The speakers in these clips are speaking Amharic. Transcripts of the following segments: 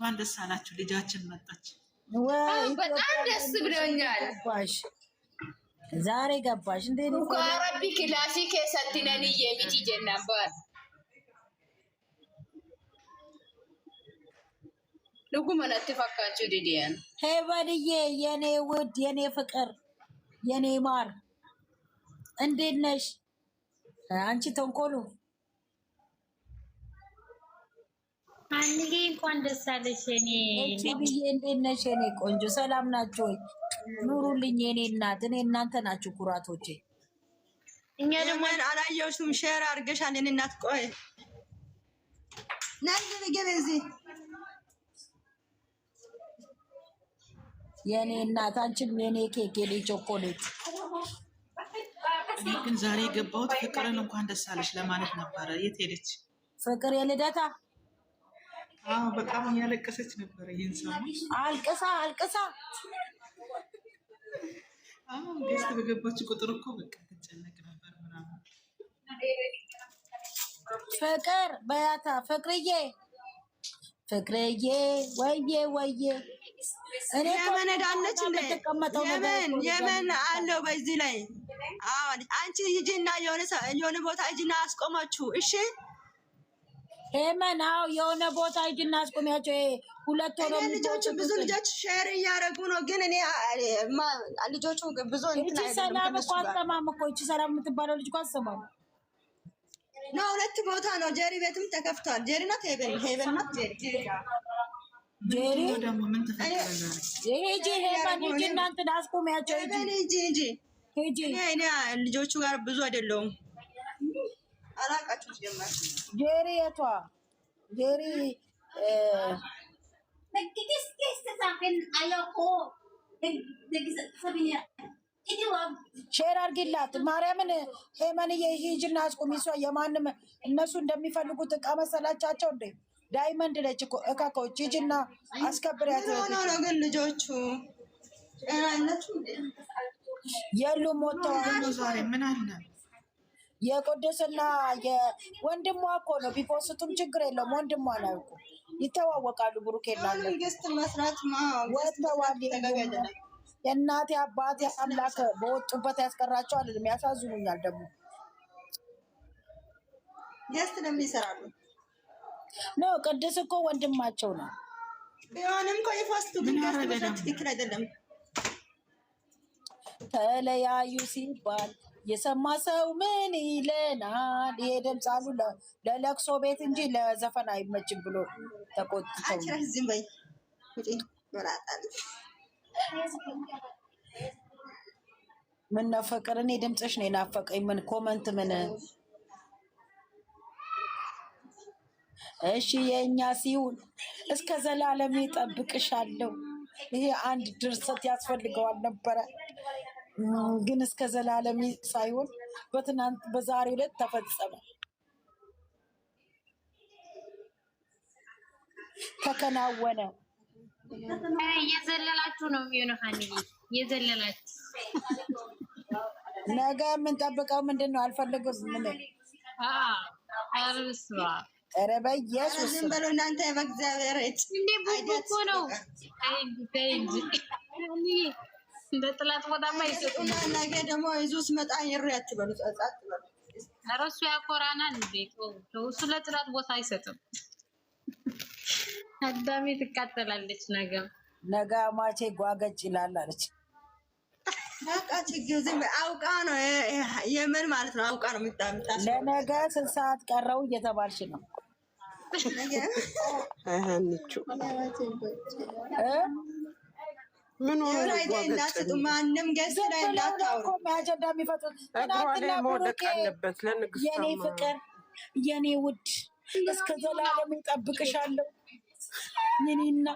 እንኳን ደስ አላችሁ ልጃችን መጣች። በጣም ደስ ብሎኛል። ዛሬ ገባሽ እንዴ? ኡካራቢ ክላሲ ከሰትነን የሚቲ ጀናባል ልጉ መነት ፈካችሁ ዲዲያን ሄበልዬ የኔ ውድ የኔ ፍቅር የኔ ማር እንዴት ነሽ አንቺ? ተንኮሉ አንዴ እንኳን ደስ አለሽ የኔ ልጅ። እንዴት ነሽ የኔ ቆንጆ? ሰላም ናችሁ ወይ? ኑሩልኝ የኔ እናት። እኔ እናንተ ናችሁ ኩራቶቼ። እኛ ደግሞ አላየሁሽም። ሼር አድርገሻል የኔ እናት። ቆይ ናይ ገበዚ የኔ እናት አንቺም የኔ ኬክ የኔ ቾኮሌት። እኔ ግን ዛሬ የገባሁት ፍቅርን እንኳን ደስ አለሽ ለማለት ነበረ። የት ሄደች ፍቅር? የልደታ አዎ፣ በጣም እያለቀሰች ነበረ። ይሄን ሰሞን አልቅሳ አዎ፣ ገስት በገባች ቁጥር እኮ በቃ ትጨነቅ ነበር ምናምን። ፍቅር በያታ ፍቅርዬ ወዬ እኔ የመነዳለች እንደ የመን አለው በዚህ ላይ። አዎ አንቺ ሂጂና የሆነ ቦታ ሂጂና አስቆማችሁ። እሺ የመን አዎ የሆነ ቦታ ሂጂና አስቆሚያቸው። ሁለት ሆኖ ልጆቹ ብዙ ልጆች ሼር እያደረጉ ነው። ግን እኔ ልጆቹ ብዙ እንትን አይደለም። ሰላም እኮ አሰማም እኮ እቺ ሰላም የምትባለው ልጅ እኮ አሰማም ነው። ሁለት ቦታ ነው። ጄሪ ቤትም ተከፍቷል። ጄሪ ናት ሄቨን ናት ጄሪ ደግሞ ምን ተፈጠረ? ሂጂ ሄቨን ሂጂ እናንተ አስቆሚያቸው። ሂጂ እኔ ልጆቹ ጋር ብዙ አይደለሁም። አላቃችሁ ጀመር ጄሪ የቷ ጄሪ ሼር አድርጊላት ማርያምን። ሄመንዬ ሂጂና አስቁሚ። እሷ የማንም እነሱ እንደሚፈልጉት እቃ መሰላቻቸው እንዴ? ዳይመንድ ነች እኮ እካኮች። ሂጂና አስከብሪያት። ነው ግን ልጆቹ የሉም ወጥተዋል። ዛሬ ምን አለ? የቆደስና የወንድሟ እኮ ነው። ቢፖስቱም ችግር የለውም። ወንድሟ ነው እኮ ይተዋወቃሉ። ብሩኬና ገስት መስራት ወጥተዋል። የእናቴ አባቴ አምላክ በወጡበት ያስቀራቸው አልልም። ያሳዝኑኛል። ደግሞ ገስት ለምን ይሰራሉ? ነው ቅድስ እኮ ወንድማቸው ነው። ቢሆንም እኮ የፖስቱ ግን ገስት መስራት ትክክል አይደለም። ተለያዩ ሲባል የሰማ ሰው ምን ይለናል? ይሄ ድምፅ አሉ ለለቅሶ ቤት እንጂ ለዘፈን አይመችም ብሎ ተቆጥተው ዝም በይ ወራጣል። ምን ናፈቀር? እኔ ድምፅሽ ነው ናፈቀኝ። ምን ኮመንት ምን? እሺ የኛ ሲሆን እስከ ዘላለም ይጠብቅሻለሁ። ይሄ አንድ ድርሰት ያስፈልገዋል ነበረ፣ ግን እስከ ዘላለም ሳይሆን በትናንት በዛሬው ዕለት ተፈጸመ፣ ተከናወነ። እየዘለላችሁ ነው የሚሆነው። ሀኒዬ እየዘለላችሁ ነገ የምንጠብቀው ምንድን ነው? አልፈልግም ምን አርስባ ኧረ በኢየሱስ ዝም በሉ እናንተ በእግዚአብሔር እንዴ እኮ ነው እንደ ጥላት ቦታማ ይሰጡና ነገ ደግሞ ይዞ ሲመጣ ይሬ አትበሉ፣ ጻጻት በሉ። ኧረ እሱ ያኮራናል እንዴ! እሱ ለጥላት ቦታ አይሰጥም። አዳሜ ትቃጠላለች። ነገ ማቼ ጓገጭ ይላል አለች። በቃ ችግር ዝም አውቃ ነው የምን ማለት ነው? አውቃ ነው የምታምጣው። ለነገ 6 ሰዓት ቀረው እየተባልሽ ነው። አይሃንቹ ምን ሆነ? እንዳትጡ ማንም ገዝ ላይ እንዳታወሩ። አጀንዳ የሚፈጥሩት ትናንትና መውደቅ አለበት። ለንግስት የኔ ፍቅር የኔ ውድ እስከ ዘላለም እጠብቅሻለሁ። የኔና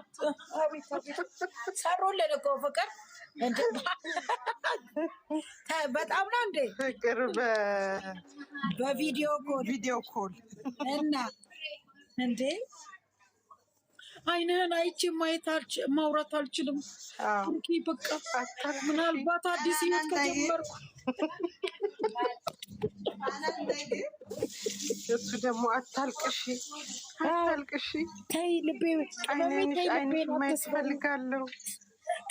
ሰሩልን እኮ ፍቅር በጣም ነው እንዴ ፍቅር በቪዲዮ ኮል እና እንዴ አይነን አይቼ ማውራት አልችልም። በቃ ምናልባት አዲስ ህይወት ከጀመርኩ እሱ ደግሞ አታልቅሽ አታልቅሽ፣ ተይ ልቤ ቅመሜ፣ ተይ ልቤን አትስበሪ።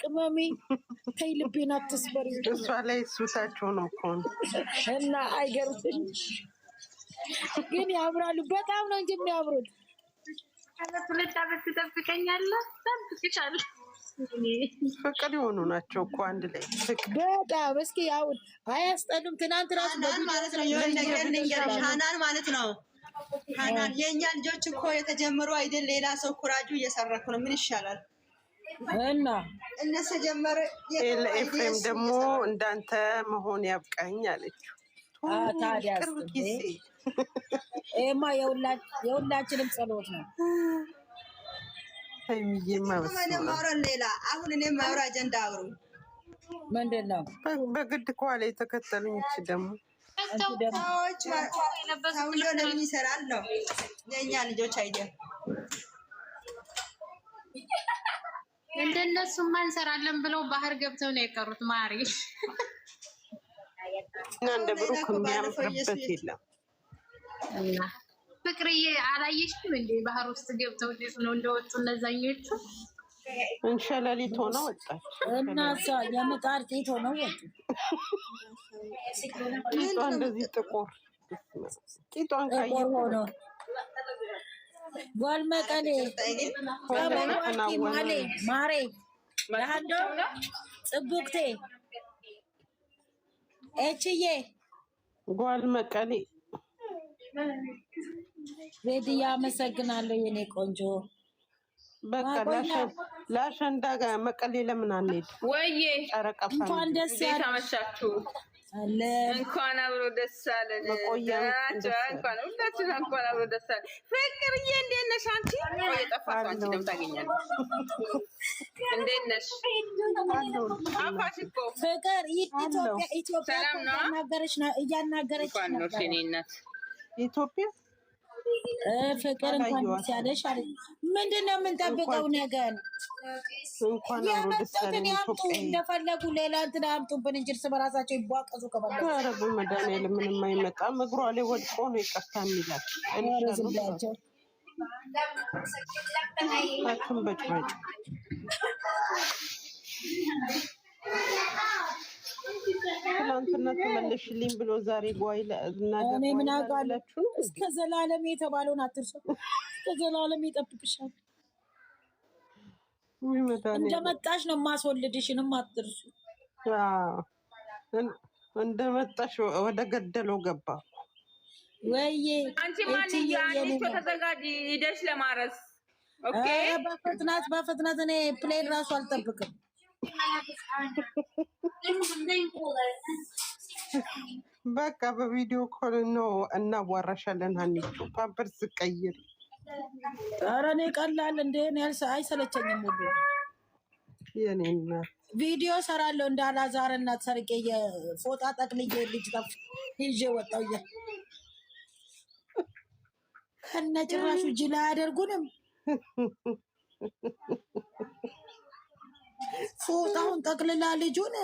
ቅመሜ ተይ ልቤን አትስበሪ። እሷ ላይ ሱታቸው ነው እኮ እና አይገርምም? ግን ያምራሉ በጣም ነው እንጂ የሚያምሩት። ሁለት ዓመት ትጠብቀኛለህ? ጠብቅሻለሁ። ፍቅር የሆኑ ናቸው እኮ አንድ ላይ በጣም እስኪ አሁን አያስጠሉም? ትናንት ራሱ ማለት ነው የሆነ ነገር ልንገርሽ፣ ሀናን ማለት ነው ሀናን የእኛ ልጆች እኮ የተጀመሩ አይደል? ሌላ ሰው ኩራጁ እየሰረኩ ነው። ምን ይሻላል? እና እነሱ ጀመረ። ኤፍሬም ደግሞ እንዳንተ መሆን ያብቃኝ አለችው። ታዲያስ ይሄማ የሁላችንም ጸሎት ነው። ማውራን ሌላ አሁን እኔ ማውራ አጀንዳ አውሩ። ምንድን ነው? በግድ ከኋላ የተከተሉኝ እቺ ደግሞ ሰዎች ሰውዬው ለምን ይሰራል ነው የእኛ ልጆች አይደል? እንደነሱማ እንሰራለን ብለው ባህር ገብተው ነው የቀሩት። ማሪ እና እንደ ብሩክ የሚያምርበት የለም። ፍቅርዬ አላየሽም እንዴ? ባህር ውስጥ ገብተው እንዴት ነው እንደወጡ እነዛኞቹ? እንሸለሊት ሆነ ወጣች እና እሷ የምጣድ ቂጥ ሆነው ወጡ። ቂጧ እንደዚህ ጥቁር ቂጧን ካየሁ ሆኖ ጓል መቀሌ ማሌ ማሬ ለሀንዶ ጽቡቅቴ ኤችዬ ጓል መቀሌ ቤድያ አመሰግናለሁ የኔ ቆንጆ። በቃ ለአሸንዳ ጋር መቀሌ ለምን አንሄድ? ወይዬ ጨረቃ እንኳን ደስ አመሻችሁ። እንኳን አብሮ ደስ አለን። እንኳን ሁላችን እንኳን አብሮ ደስ አለን። ፍቅርዬ እንዴት ነሽ አንቺ? የጠፋሽ አንቺ ደግሞ ታገኛለሽ። እንዴት ነሽ? አፋሽ እኮ ፍቅር ኢትዮጵያ እያናገረች ነው። እኔ እናት ኢትዮጵያ ፍቅር እንኳን ደስ ያለሽ አለ። ምንድን ነው የምንጠብቀው ነገር? የመጡትን ያምጡ እንደፈለጉ፣ ሌላ እንትን አያምጡብን እንጂ እርስ በራሳቸው ይቧቀሱ ከፈለጉ። ኧረ በመድኃኒዓለም ምንም አይመጣም። እግሯ ላይ ወድቆ ነው ይቅርታ የሚላት። ዝም ብላቸው አትንበጭበጭ። ትናንትና ተመለሽልኝ ብሎ ዛሬ ጓይ እኔ ምን አውቃለሁ። እስከ ዘላለም የተባለውን አትርሱ። እስከ ዘላለም ይጠብቅሻል። እንደመጣሽ ነው ማስወልድሽንም አትርሱ። እንደመጣሽ ወደ ገደለው ገባ። ወይዬ አንቺ ማንኛ አንቺ ተዘጋጂ ሂደሽ ለማረስ። ኦኬ በፍጥነት እኔ ፕሌን ራሱ አልጠብቅም። በቃ በቪዲዮ ኮል ነው እናዋራሻለን። ሀኒቹ ፓምፐርስ ቀይር። ኧረ እኔ ቀላል እንደ አይሰለቸኝም። ሁሉ የኔ እናት ቪዲዮ ሰራለሁ እንደ አላዛር እናት ሰርቄ የፎጣ ጠቅልዬ ልጅ ጠፍ ይዤ ወጣሁ። ከነጭራሹ ጅላ አያደርጉንም። ፎጣውን ጠቅልላ ልጁን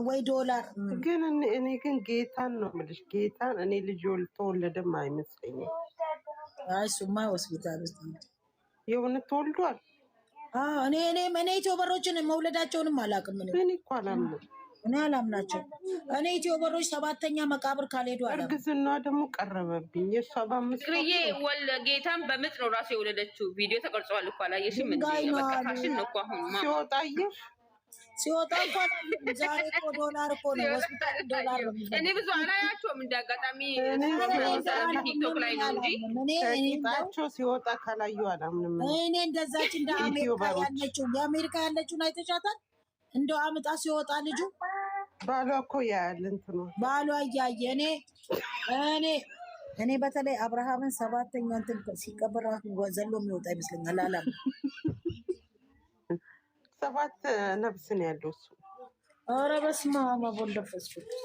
ወይ ዶላር ግን እኔ ግን ጌታን ነው የምልሽ። ጌታን እኔ ልጅ ተወለደም አይመስለኝም። እሱማ ሆስፒታል ውስጥ የእውነት ተወልዷል። እኔ ኢትዮበሮችን መውለዳቸውንም አላውቅም። እኔ እኮ አላምንም። እኔ አላምናቸው። እኔ ኢትዮበሮች 7ኛ መቃብር ካልሄዱ አላምንም። እርግዝና ደግሞ ቀረበብኝ። የእሷ በ5 ፍቅርዬ ጌታን በምጥ ነው ራሱ የወለደችው። ቪዲዮ ተቀርጸዋል እኮ አላየሽም? በቃ ፋሽን ነው እኮ አሁን ሲወጣ አየሽ? ሲወጣ እንኳን ዛሬ እኮ ዶላር እኮ ነው ሆስፒታል ዶላር ነው። እኔ ብዙ አላያቸውም እንደ አጋጣሚ ቲክቶክ ላይ ነው እንጂ ጌታቸው ሲወጣ ካላዩ አላምንም። እኔ እንደዛች እንደ አሜሪካ ያለችው የአሜሪካ ያለችውን አይተሻታል? እንደው አምጣ ሲወጣ ልጁ ባሏ እኮ ያያል እንትኑ ባሏ እያየ እኔ በተለይ አብርሃምን 7ኛ እንትን ሲቀበል ዘሎ የሚወጣ ይመስለኛል። አላም 7 ነፍስ ነው ያለው እሱ። ኧረ በስመ አብ ወወልድ ወመንፈስ ቅዱስ